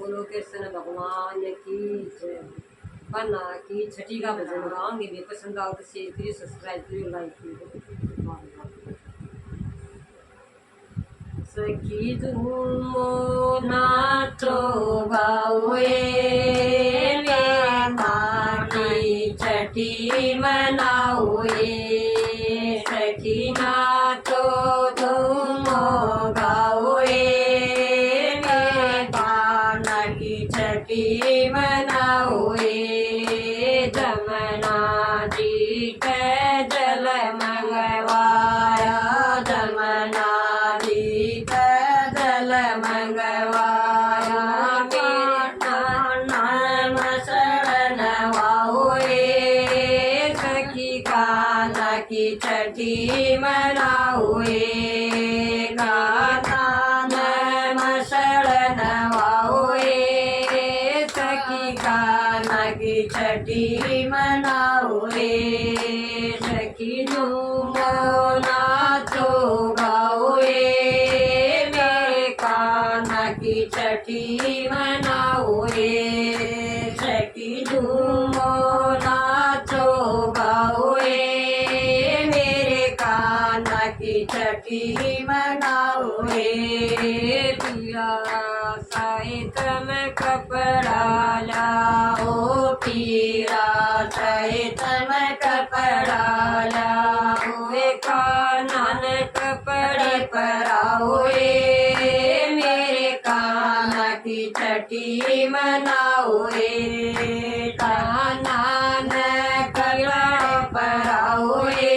बोलो कृष्ण भगवान की जय। बना की छठी का भजन गाओगे भी पसंद आओ तो शेयर करिए, सब्सक्राइब करिए, लाइक करिए। सखी झूमो नाचो गाओए की छठी मनाओए। सखी नाचो झूमो गाओए की छठी मनाओए। जमुना जी के जल मंगवाया, जमुना जी के जल मंगवाया। नाम शरण वाओए सखी कान्हा की छठी मनाओए। नाम शरण वाओए सखी कान्हा की छठी मनाओए। सखी झूमो नाचो गाओए मेरे कान्हा की छठी मनाओए। सखी झूमो नाचो गाओए मेरे कान्हा की छठी मनाओए। पिया साहित में कपड़ा लाओ, पीरा सहित में कपड़ा लाओ। कानन कपड़े पराओए मेरे कान्हा की छठी मनाओए। कानन कपड़े पराओए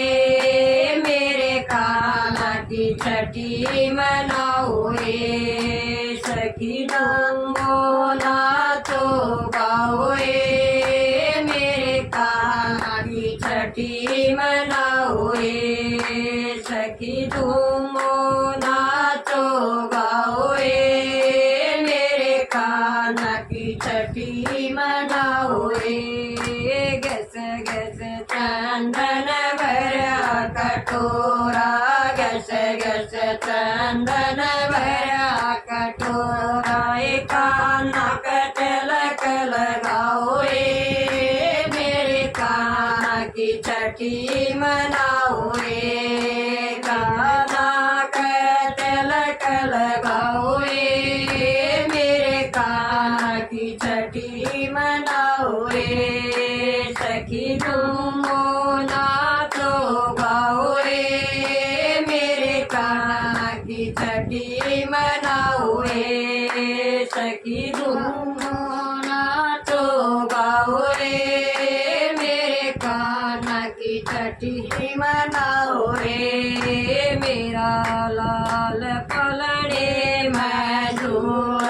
मेरे कान्हा की छठी मनाओए। सखी झूमो नाचो गाओए मेरे कान्हा की छठी मनाओए। सखी झूमो नाचो गाओए मेरे कान्हा की छठी मनाओए। गस गस चंदन भरा कटोरा, गस गस चंदन भरा कटोरा। कान्हा का तिलक लगाओए मेरे कान्हा की छठी मनाओए। कान्हा का तिलक लगाओए मेरे कान्हा की छठी मनाओए। सखी झूमो नाचो गाओए मेरे कान्हा की छठी मनाओए। सखी झूमो नाचो गाओए मेरे कान्हा की छठी मनाओए। मेरा लाल पलड़े मैं झूल,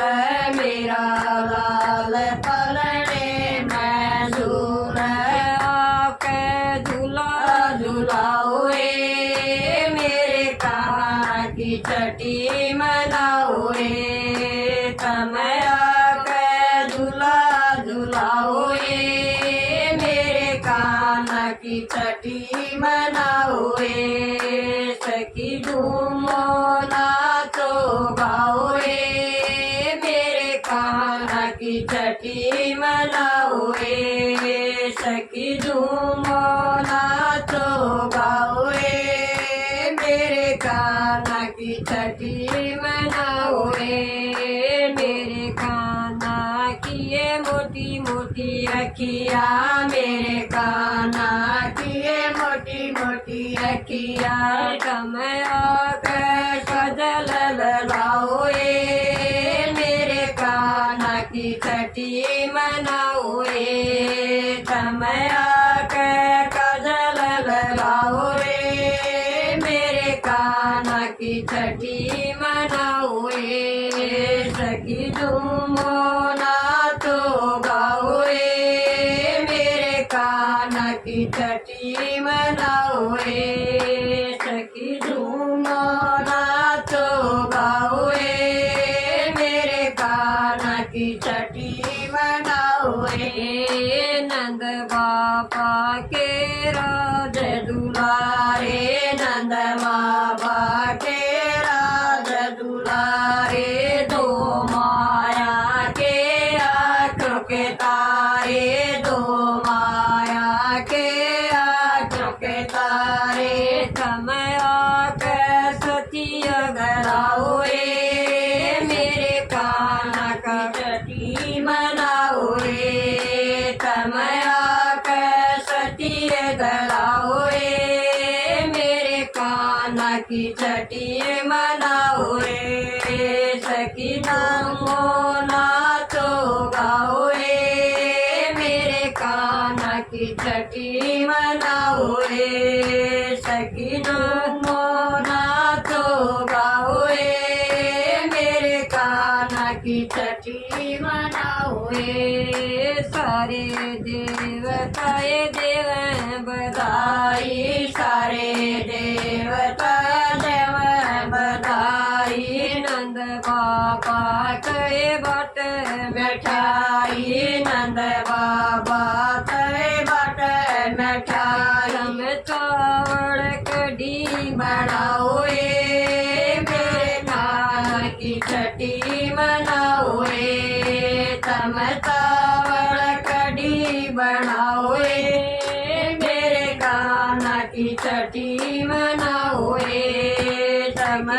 मेरा लाल पलड़े मैं झूल। आके झूला झूलाओए मेरे कान्हा की छठी मनाओए। तम आके झूला झूलाओए मेरे कान्हा की छठी मनाओए। सखी झूमो नाचो गाओए मेरे कान्हा की छठी मनाओए। सखी झूमो नाचो गाओए मेरे कान्हा की छठी मनाओए। मेरे कान्हा की ये मोटी मोटी अखिया, मेरे कान्हा की ये मोटी मोटी अखिया। कमया के सजल लगाओए मेरे कान्हा की छठी मनाओए। कमया के सजल लगाओए मेरे कान्हा की छठी मनाओए। सखी झूमो नाचो गाओए मेरे कान्हा की छठी मनाओए। सखी झूमो नाचो गाओए मेरे कान्हा की छठी मनाओए। नंद बाबा के राज दुलारे, नंद बाबा के राज दुलारे। दो माया के नाचो गाओ रे, मेरे कान्हा की छठी मनाओ रे। सखी झूमो नाचो गाओ रे, मेरे कान्हा की छठी मनाओ रे। सारे देवताए देवें बधाई, सारे देवता देव बधाई। नंद बाबा कहे बट मिठाई नंद बाबा तेरे बट मिठाई। हम चावल कढ़ी बनाओ रे, मेरे कान्हा की छठी मनाओ रे। तम चावल कढ़ी बनाओ रे, मेरे कान्हा की छठी मनाओ रे। तम